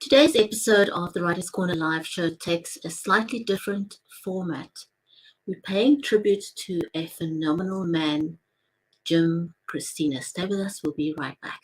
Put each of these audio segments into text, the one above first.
Today's episode of the Writers' Corner live show takes a slightly different format. We're paying tribute to a phenomenal man, Jim Christina. Stay with us, we'll be right back.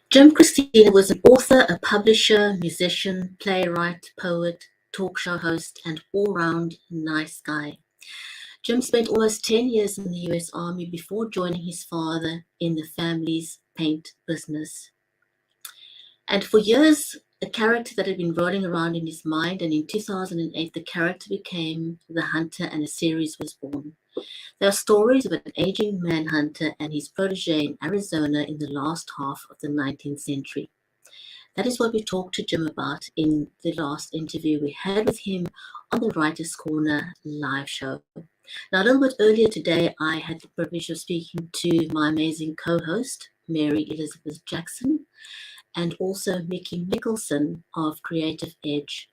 Jim Christina was an author, a publisher, musician, playwright, poet, talk show host, and all-round nice guy. Jim spent almost 10 years in the US Army before joining his father in the family's paint business. And for years, a character that had been rolling around in his mind, and in 2008, the character became The Hunter and a series was born. There are stories of an aging manhunter and his protege in Arizona in the last half of the 19th century. That is what we talked to Jim about in the last interview we had with him on the Writers' Corner live show. Now, a little bit earlier today, I had the privilege of speaking to my amazing co-host, Mary Elizabeth Jackson, and also Mickey Mickelson of Creative Edge,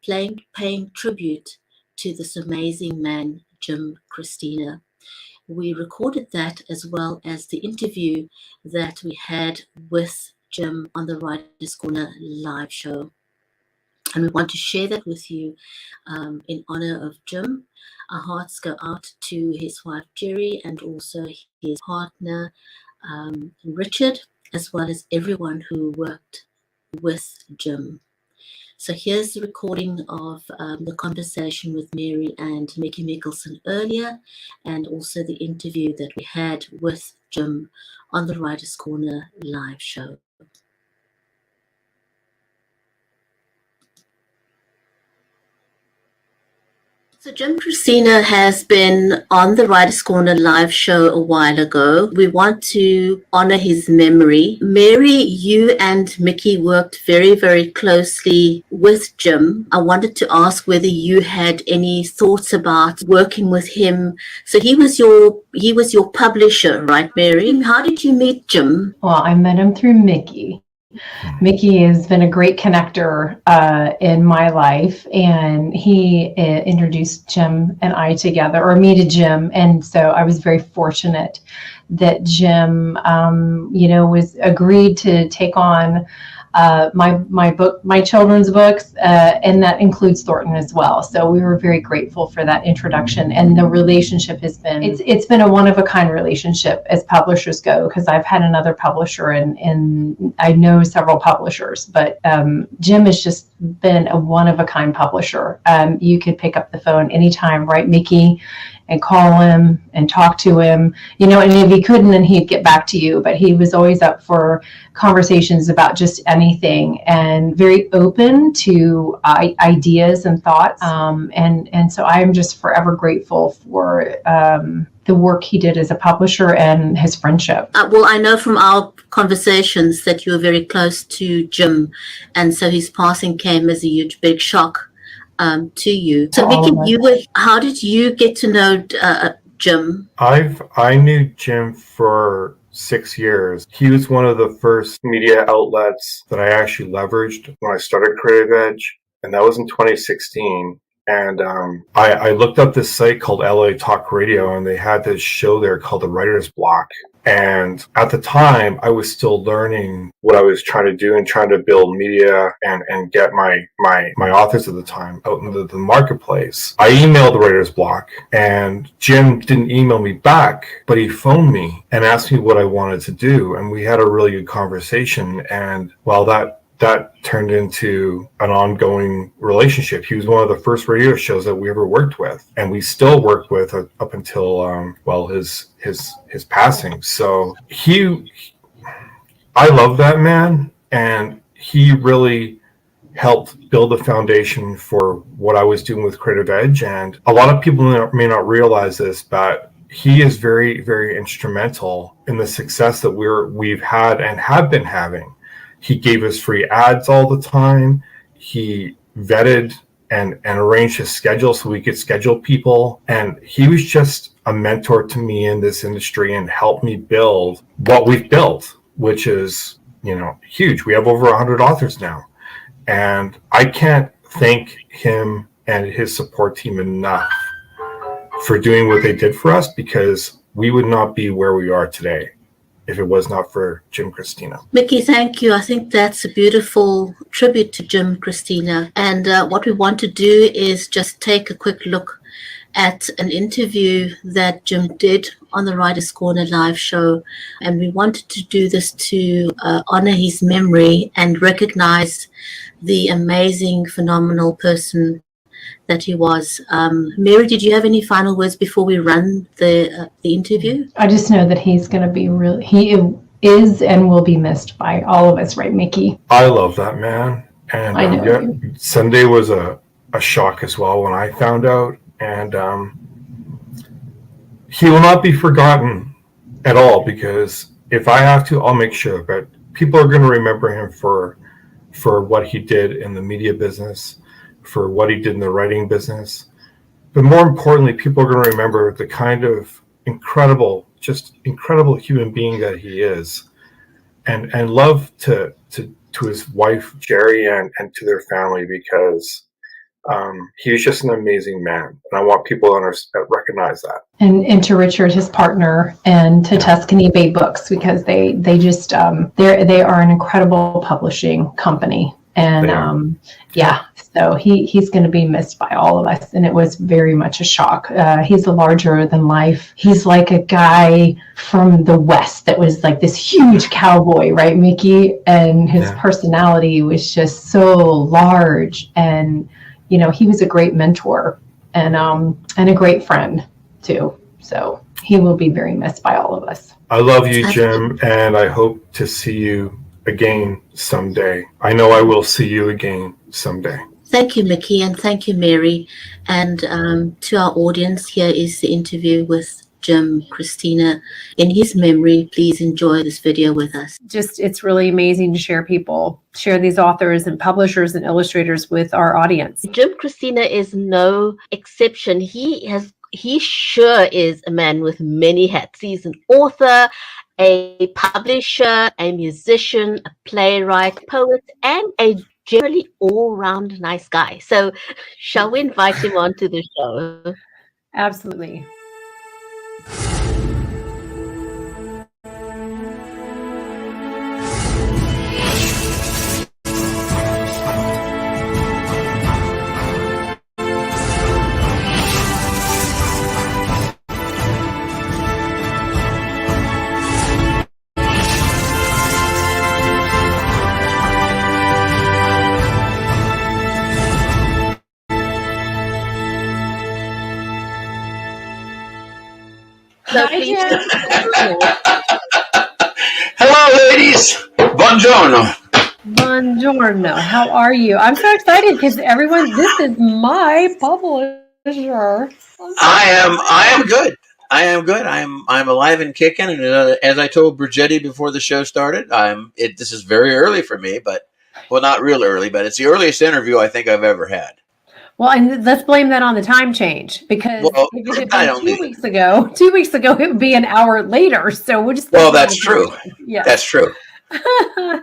paying tribute to this amazing man, Jim Christina. We recorded that as well as the interview that we had with Jim on the Writers' Corner live show. And we want to share that with you in honor of Jim. Our hearts go out to his wife, Jerry, and also his partner, Richard, as well as everyone who worked with Jim. So here's the recording of the conversation with Mary and Mickey Mickelson earlier, and also the interview that we had with Jim on the Writers' Corner live show. So Jim Christina has been on the Writers' Corner live show a while ago. We want to honor his memory. Mary, you and Mickey worked very, very closely with Jim. I wanted to ask whether you had any thoughts about working with him. So he was your publisher, right, Mary? How did you meet Jim? Well, I met him through Mickey. Mickey has been a great connector in my life, and he introduced Jim and I together, or me to Jim, and so I was very fortunate that Jim, was agreed to take on my children's books, and that includes Thornton as well. So we were very grateful for that introduction, and the relationship has been it's been a one of a kind relationship as publishers go, because I've had another publisher and I know several publishers, but Jim has just been a one of a kind publisher. You could pick up the phone anytime, right, Mickey, and call him and talk to him, and if he couldn't, then he'd get back to you. But he was always up for conversations about just anything, and very open to ideas and thoughts. And so I'm just forever grateful for the work he did as a publisher and his friendship. Well, I know from our conversations that you were very close to Jim, and so his passing came as a huge, big shock to you. So Mickey, how did you get to know Jim? I knew Jim for 6 years. He was one of the first media outlets that I actually leveraged when I started Creative Edge, and that was in 2016. And I looked up this site called LA Talk Radio, and they had this show there called The Writer's Block. And at the time, I was still learning what I was trying to do and trying to build media and get my authors at the time out into the marketplace. I emailed The Writer's Block, and Jim didn't email me back, but he phoned me and asked me what I wanted to do. And we had a really good conversation. And while that turned into an ongoing relationship. He was one of the first radio shows that we ever worked with, and we still worked with up until his passing. So I love that man, and he really helped build a foundation for what I was doing with Creative Edge. And a lot of people may not realize this, but he is very, very instrumental in the success that we've had and have been having. He gave us free ads all the time. He vetted and arranged his schedule so we could schedule people. And he was just a mentor to me in this industry and helped me build what we've built, which is, huge. We have over 100 authors now. And I can't thank him and his support team enough for doing what they did for us, because we would not be where we are today if it was not for Jim Christina. Mickey, thank you. I think that's a beautiful tribute to Jim Christina. And what we want to do is just take a quick look at an interview that Jim did on the Writers' Corner live show. And we wanted to do this to honor his memory and recognize the amazing, phenomenal person that he was. Mary, did you have any final words before we run the interview? I just know that he's going to be he is and will be missed by all of us, right, Mickey? I love that man. And I know. Sunday was a shock as well when I found out. And he will not be forgotten at all, because if I have to, I'll make sure. But people are going to remember him for what he did in the media business, for what he did in the writing business. But more importantly, people are going to remember the kind of incredible human being that he is, and love to his wife, Jerry, and to their family, because he was just an amazing man. And I want people to recognize that. And to Richard, his partner, and to Tuscany Bay Books, because they just, they are an incredible publishing company. And so he's going to be missed by all of us. And it was very much a shock. He's a larger than life. He's like a guy from the West that was like this huge cowboy, right, Mickey? And his personality was just so large. And, he was a great mentor and a great friend too. So he will be very missed by all of us. I love you, Jim, and I hope to see you again someday. I know I will see you again someday. Thank you, Mickey, and thank you, Mary. And to our audience, here is the interview with Jim Christina. In his memory, please enjoy this video with us. It's really amazing to share these authors and publishers and illustrators with our audience. Jim Christina is no exception. He sure is a man with many hats. He's an author, a publisher, a musician, a playwright, poet, and a generally all-round nice guy. So shall we invite him onto the show? Absolutely. So please, hello, ladies. Buongiorno. Buongiorno. How are you? I'm so excited because this is my publisher. I am good. I'm alive and kicking. And as I told Brigetti before the show started, this is very early for me, not real early, but it's the earliest interview I think I've ever had. Well, and let's blame that on the time change, because if it had been 2 weeks ago, it would be an hour later. So we'll just. Well, that's true. Yeah, that's true. And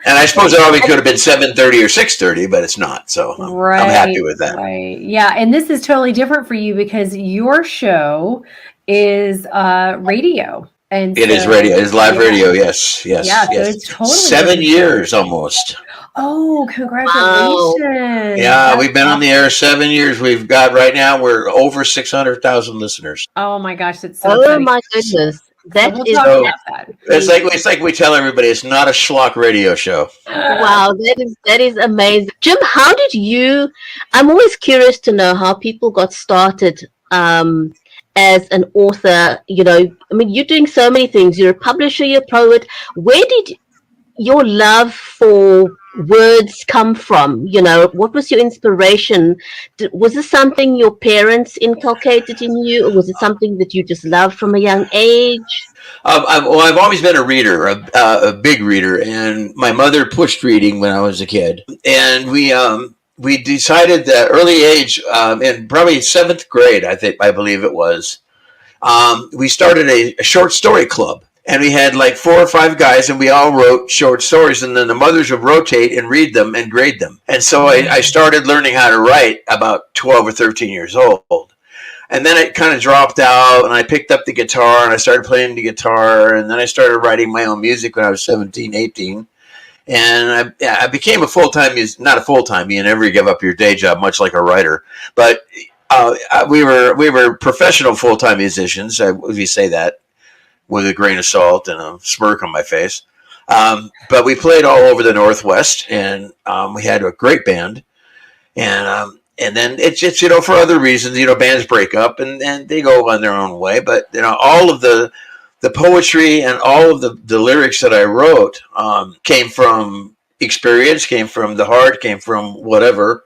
I suppose it probably could have been 7:30 or 6:30, but it's not. So I'm happy with that. Right. Yeah, and this is totally different for you because your show is radio. And it is radio. It is live radio. Yes. Yeah, so it's totally 7 years almost. Oh, congratulations. Yeah, we've been on the air 7 years. We've got right now, we're over 600,000 listeners. Oh my gosh, that's so exciting. My goodness. It's like we tell everybody, it's not a schlock radio show. Wow, that is amazing. Jim, how did I'm always curious to know how people got started as an author. You're doing so many things. You're a publisher, you're a poet. your love for words come from? What was your inspiration? Was this something your parents inculcated in you, or was it something that you just loved from a young age? I've always been a reader, a big reader, and my mother pushed reading when I was a kid, and we decided that early age, in probably 7th grade, I believe it was, we started a short story club. And we had like 4 or 5 guys, and we all wrote short stories, and then the mothers would rotate and read them and grade them. And so I started learning how to write about 12 or 13 years old. And then it kind of dropped out, and I picked up the guitar, and I started playing the guitar, and then I started writing my own music when I was 17, 18. And I became a full-time, not a full-time, you never give up your day job, much like a writer. But we were professional full-time musicians, if you say that, with a grain of salt and a smirk on my face. But we played all over the Northwest, and we had a great band. And then it's just, for other reasons, bands break up and they go on their own way. But, all of the poetry and all of the lyrics that I wrote came from experience, came from the heart, came from whatever.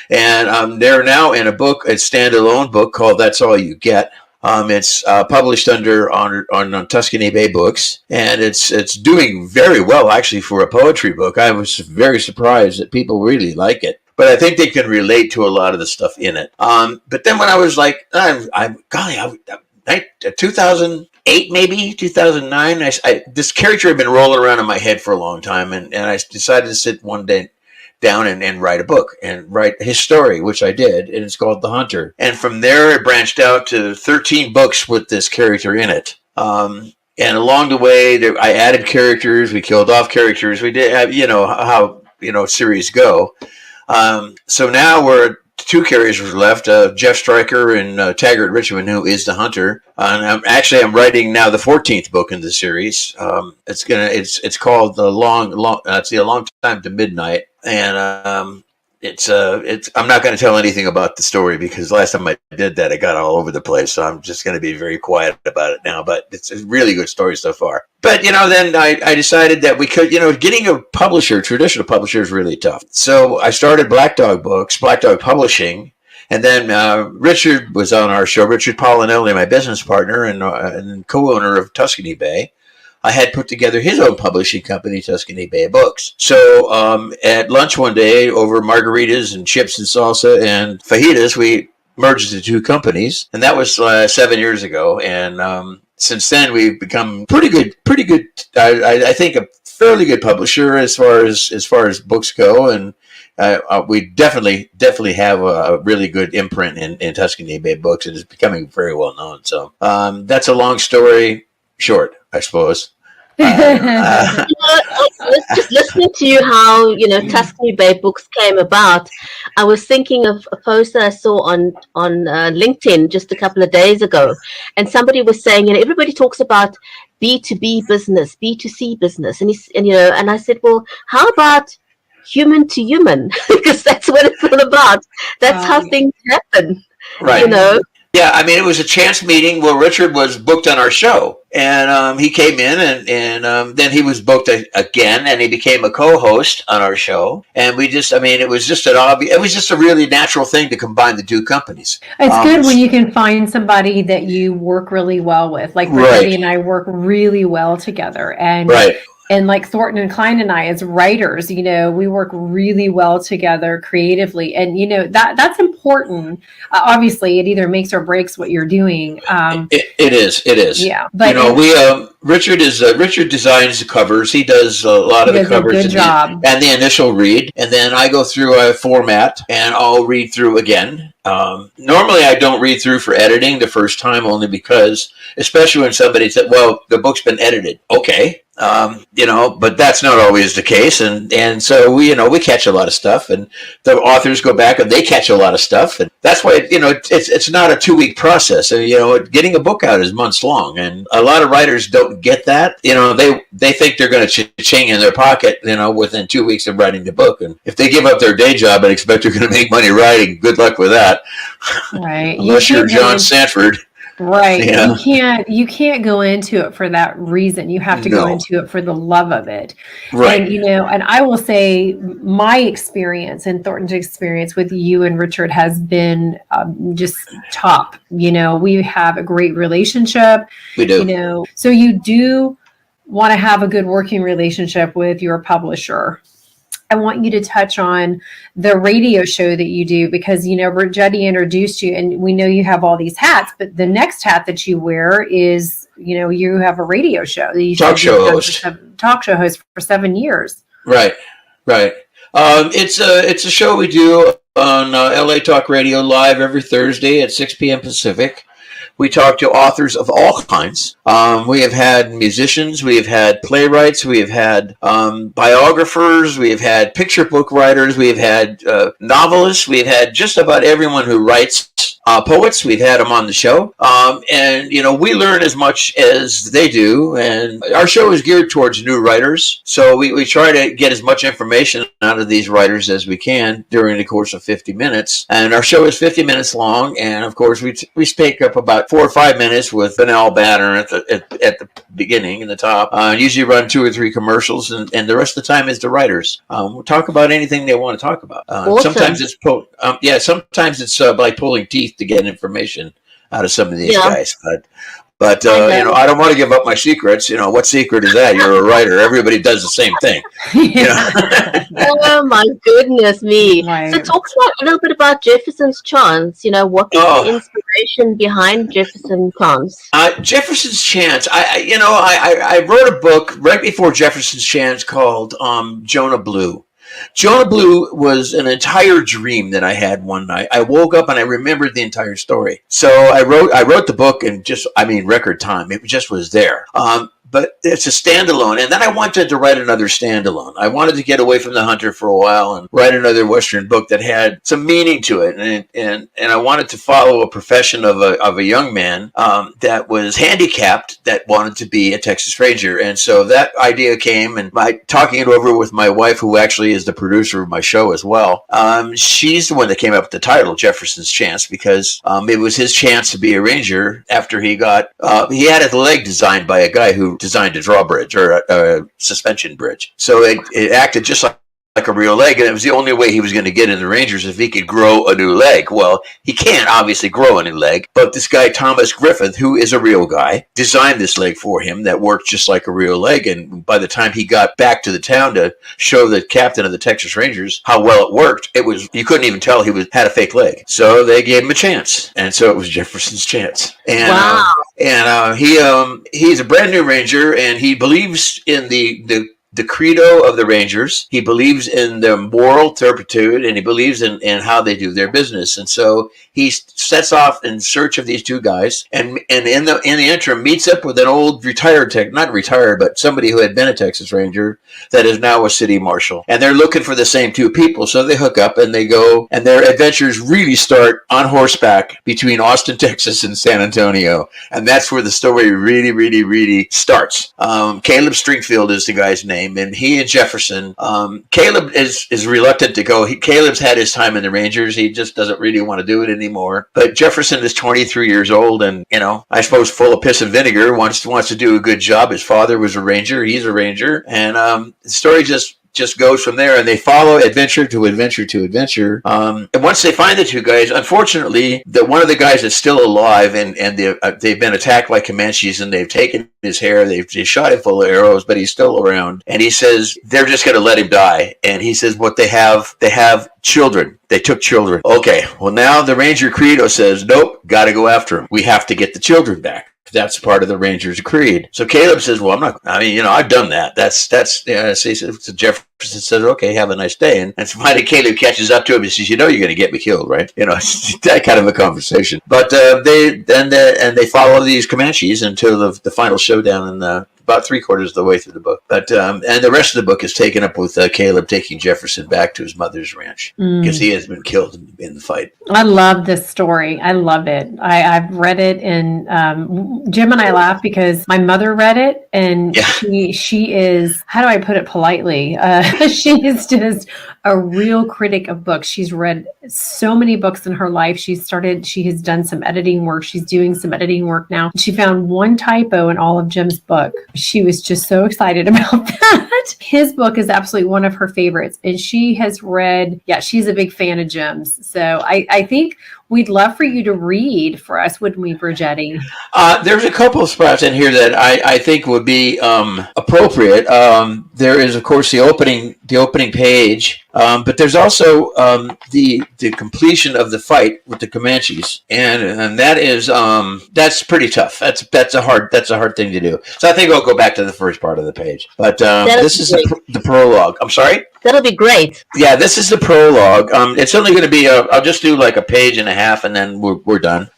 And they're now in a standalone book called That's All You Get. It's published on Tuscany Bay Books, and it's doing very well, actually, for a poetry book. I was very surprised that people really like it, but I think they can relate to a lot of the stuff in it. But then when I was like, 2008, maybe 2009, this character had been rolling around in my head for a long time, and I decided to sit one day down and write a book and write his story, which I did, and it's called The Hunter. And from there, it branched out to 13 books with this character in it. And along the way, I added characters, we killed off characters, we did, how series go. So now we're 2 characters left, Jeff Stryker and Taggart Richmond, who is the Hunter. And I'm writing now the 14th book in the series. It's called A Long Time to Midnight. And I'm not going to tell anything about the story, because last time I did that, it got all over the place. So I'm just going to be very quiet about it now. But it's a really good story so far. But, then I decided that we could, getting a traditional publisher is really tough. So I started Black Dog Publishing. And then Richard was on our show, Richard Paulinelli, my business partner and co-owner of Tuscany Bay. I had put together his own publishing company, Tuscany Bay Books. So at lunch one day, over margaritas and chips and salsa and fajitas, we merged the 2 companies, and that was 7 years ago. And since then, we've become pretty good. I think a fairly good publisher as far as books go, and we definitely have a really good imprint in Tuscany Bay Books, and it's becoming very well known. So that's a long story short, I suppose. Just listening to you, how Tuscany Bay Books came about, I was thinking of a post that I saw on LinkedIn just a couple of days ago, and somebody was saying, everybody talks about B2B business, B2C business, and I said, well, how about human to human? Because that's what it's all about. That's how things happen, right? Yeah, it was a chance meeting where Richard was booked on our show, and he came in, and then he was booked again, and he became a co-host on our show. And we just, it was just it was just a really natural thing to combine the 2 companies. It's good when you can find somebody that you work really well with. Like Brittany and I work really well together, and And like Thornton and Klein and I, as writers, we work really well together creatively. And, that's important. Obviously, it either makes or breaks what you're doing. It is. Yeah. But Richard designs the covers. He does a lot of the covers and the initial read. And then I go through a format and I'll read through again. Normally I don't read through for editing the first time, only because, especially when somebody said, well, the book's been edited. Okay. But that's not always the case. And so we catch a lot of stuff, and the authors go back and they catch a lot of stuff. And that's why, it's not a 2-week process. Getting a book out is months long, and a lot of writers don't get that. They think they're going to cha-ching in their pocket, within 2 weeks of writing the book. And if they give up their day job and expect they're going to make money writing, good luck with that. Right. Unless you're John Sanford. Right. Yeah. You can't go into it for that reason. You have to go No. into it for the love of it. Right. And, and I will say my experience and Thornton's experience with you and Richard has been just top. We have a great relationship. We do. So you do want to have a good working relationship with your publisher. I want you to touch on the radio show that you do because, Jetty introduced you and we know you have all these hats, but the next hat that you wear is, you have a radio show. That you talk show host. Talk show host for 7 years. Right. It's a show we do on LA Talk Radio live every Thursday at 6 p.m. Pacific. We talk to authors of all kinds. We have had musicians, we have had playwrights, we have had biographers, we have had picture book writers, we have had novelists, we have had just about everyone who writes. Poets, we've had them on the show. And we learn as much as they do. And our show is geared towards new writers. So we try to get as much information out of these writers as we can during the course of 50 minutes. And our show is 50 minutes long. And of course, we speak up about 4 or 5 minutes with banal banner at the beginning and the top. Usually run 2 or 3 commercials. And the rest of the time is the writers. We'll talk about anything they want to talk about. Awesome. Sometimes it's like pulling teeth to get information out of some of these guys, but I don't want to give up my secrets. What secret is that? You're a writer. Everybody does the same thing. Oh my goodness me! Right. So talk a little bit about Jefferson's Chance. What was the inspiration behind Jefferson's Chance? Jefferson's Chance. I wrote a book right before Jefferson's Chance called Jonah Blue. Jonah Blue was an entire dream that I had one night. I woke up and I remembered the entire story. So I wrote the book in record time. It just was there. But it's a standalone. And then I wanted to write another standalone. I wanted to get away from The Hunter for a while and write another Western book that had some meaning to it. And I wanted to follow a profession of a young man that was handicapped that wanted to be a Texas Ranger. And so that idea came, and by talking it over with my wife, who actually is the producer of my show as well, she's the one that came up with the title, Jefferson's Chance, because it was his chance to be a ranger after he had his leg designed by a guy who designed a drawbridge or a suspension bridge. So it acted just like a real leg, and it was the only way he was going to get in the Rangers if he could grow a new leg. Well, he can't obviously grow a new leg, but this guy Thomas Griffith, who is a real guy, designed this leg for him that worked just like a real leg. And by the time he got back to the town to show the captain of the Texas Rangers how well it worked, you couldn't even tell he had a fake leg. So they gave him a chance, and so it was Jefferson's Chance. And wow. He's a brand new Ranger, and he believes in the credo of the Rangers. He believes in their moral turpitude, and he believes in how they do their business. And so he sets off in search of these 2 guys, and in the interim meets up with an old not retired, but somebody who had been a Texas Ranger that is now a city marshal. And they're looking for the same 2 people, so they hook up and they go, and their adventures really start on horseback between Austin, Texas, and San Antonio. And that's where the story really, really, really starts. Caleb Stringfield is the guy's name. And he and Jefferson, Caleb is reluctant to go. Caleb's had his time in the Rangers. He just doesn't really want to do it anymore. But Jefferson is 23 years old and, I suppose full of piss and vinegar, wants to do a good job. His father was a Ranger. He's a Ranger. And the story just goes from there, and they follow adventure to adventure to adventure. And once they find the 2 guys, unfortunately, one of the guys is still alive, and they've been attacked by Comanches, and they've taken his hair, they've shot him full of arrows, but he's still around. And he says they're just going to let him die. And he says what they have children. They took children. Okay, well now the Ranger credo says, nope, got to go after him. We have to get the children back. That's part of the Rangers' creed. So Caleb says, well, I've done that. So Jefferson says, okay, have a nice day. And finally Caleb catches up to him and says, you're going to get me killed, right? It's that kind of a conversation. But they follow these Comanches until the final showdown in about 3/4 of the way through the book. But and the rest of the book is taken up with Caleb taking Jefferson back to his mother's ranch because he has been killed in the fight. I love this story. I love it. I've read it, and Jim and I laugh because my mother read it, and she is, how do I put it politely? She is just a real critic of books. She's read so many books in her life. She has done some editing work. She's doing some editing work now. She found one typo in all of Jim's book. She was just so excited about that. His book is absolutely one of her favorites, and she has read, she's a big fan of Jim's. So I think we'd love for you to read for us, wouldn't we, Brigetti? There's a couple of spots in here that I think would be appropriate. There is, of course, the opening page, but there's also the completion of the fight with the Comanches, and that is that's pretty tough. That's a hard thing to do. So I think I'll go back to the first part of the page. But this is the prologue. I'm sorry. That'll be great. Yeah, this is the prologue. It's only going to be I'll just do like a page and a half, and then we're done.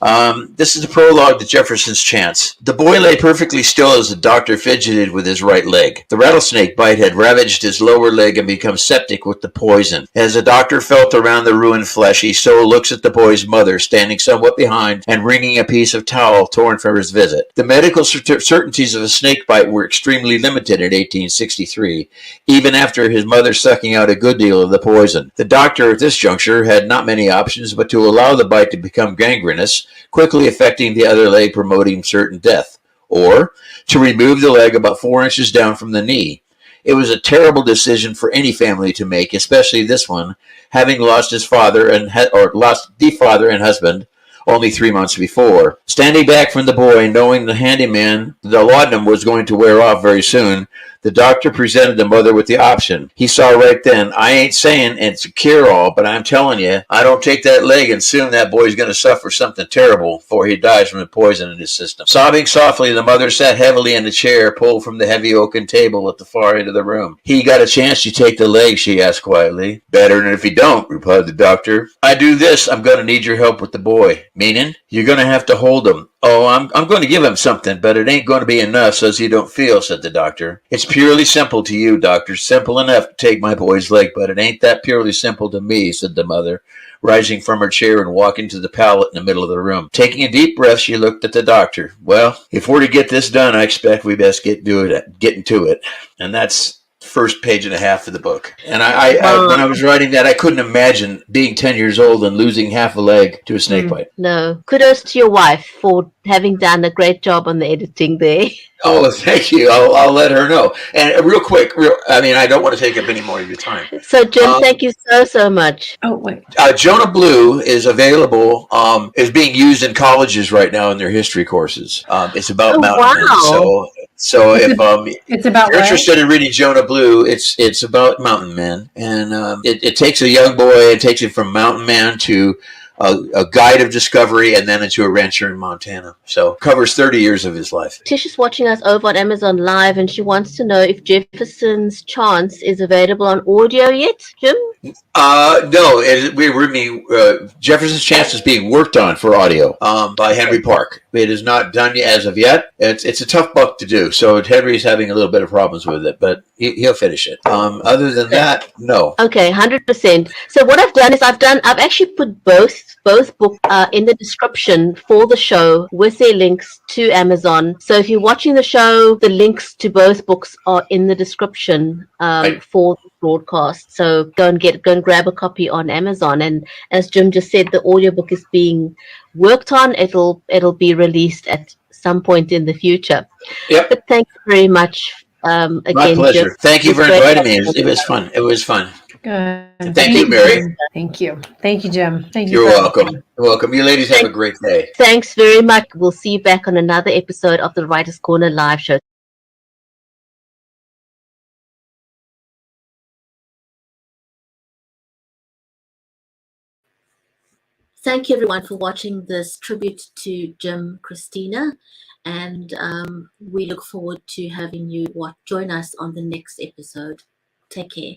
This is the prologue to Jefferson's chance. The boy lay perfectly still as the doctor fidgeted with his right leg. The rattlesnake bite had ravaged his lower leg and become septic with the poison. As the doctor felt around the ruined flesh, he so looks at the boy's mother, standing somewhat behind and wringing a piece of towel torn from his visit. The medical certainties of a snake bite were extremely limited in 1863, even after his mother sucking out a good deal of the poison. The doctor at this juncture had not many options but to allow the bite to become gangrenous, quickly affecting the other leg, promoting certain death, or to remove the leg about 4 inches down from the knee. It was a terrible decision for any family to make, especially this one, having lost his father lost the father and husband only 3 months before. Standing back from the boy, knowing the laudanum was going to wear off very soon, the doctor presented the mother with the option. He saw right then, I ain't saying it's a cure-all, but I'm telling you, I don't take that leg and soon that boy's going to suffer something terrible before he dies from the poison in his system. Sobbing softly, the mother sat heavily in a chair pulled from the heavy oaken table at the far end of the room. He got a chance to take the leg, she asked quietly. Better than if he don't, replied the doctor. I do this, I'm going to need your help with the boy. Meaning? You're going to have to hold him. Oh, I'm going to give him something, but it ain't going to be enough so's he don't feel, said the doctor. It's purely simple to you, doctor. Simple enough to take my boy's leg, but it ain't that purely simple to me, said the mother, rising from her chair and walking to the pallet in the middle of the room. Taking a deep breath, she looked at the doctor. Well, if we're to get this done, I expect we best get into it. And that's first page and a half of the book. And I when I was writing that, I couldn't imagine being 10 years old and losing half a leg to a snake bite. No. Kudos to your wife for having done a great job on the editing there. Oh, thank you. I'll let her know. And real quick, I don't want to take up any more of your time. So, Jim, thank you so much. Oh, wait. Jonah Blue is available, is being used in colleges right now in their history courses. It's about mountain men. So if you're interested in reading Jonah Blue, it's about mountain men. And it takes a young boy, it takes him from mountain man to a guide of discovery and then into a rancher in Montana. So covers 30 years of his life. Tish is watching us over on Amazon Live and she wants to know if Jefferson's Chance is available on audio yet, Jim? No, Jefferson's Chance is being worked on for audio by Henry Park. It is not done as of yet. It's a tough book to do, so Henry's having a little bit of problems with it, but he'll finish it. Other than that, no. Okay, 100%. So what I've done is I've actually put both books in the description for the show with their links to Amazon. So if you're watching the show, the links to both books are in the description for the broadcast. So go and grab a copy on Amazon. And as Jim just said, the audiobook is being worked on. It'll be released at some point in the future. Yep. But thank you very much again. My pleasure. Jim. Thank you for inviting me. It was fun. It was fun. Good. Thank you, Mary. Thank you. Thank you, Jim. Thank you. You're welcome. You're welcome. You ladies have a great day. Thanks very much. We'll see you back on another episode of the Writers' Corner live show. Thank you everyone for watching this tribute to Jim Christina, and we look forward to having you join us on the next episode. Take care.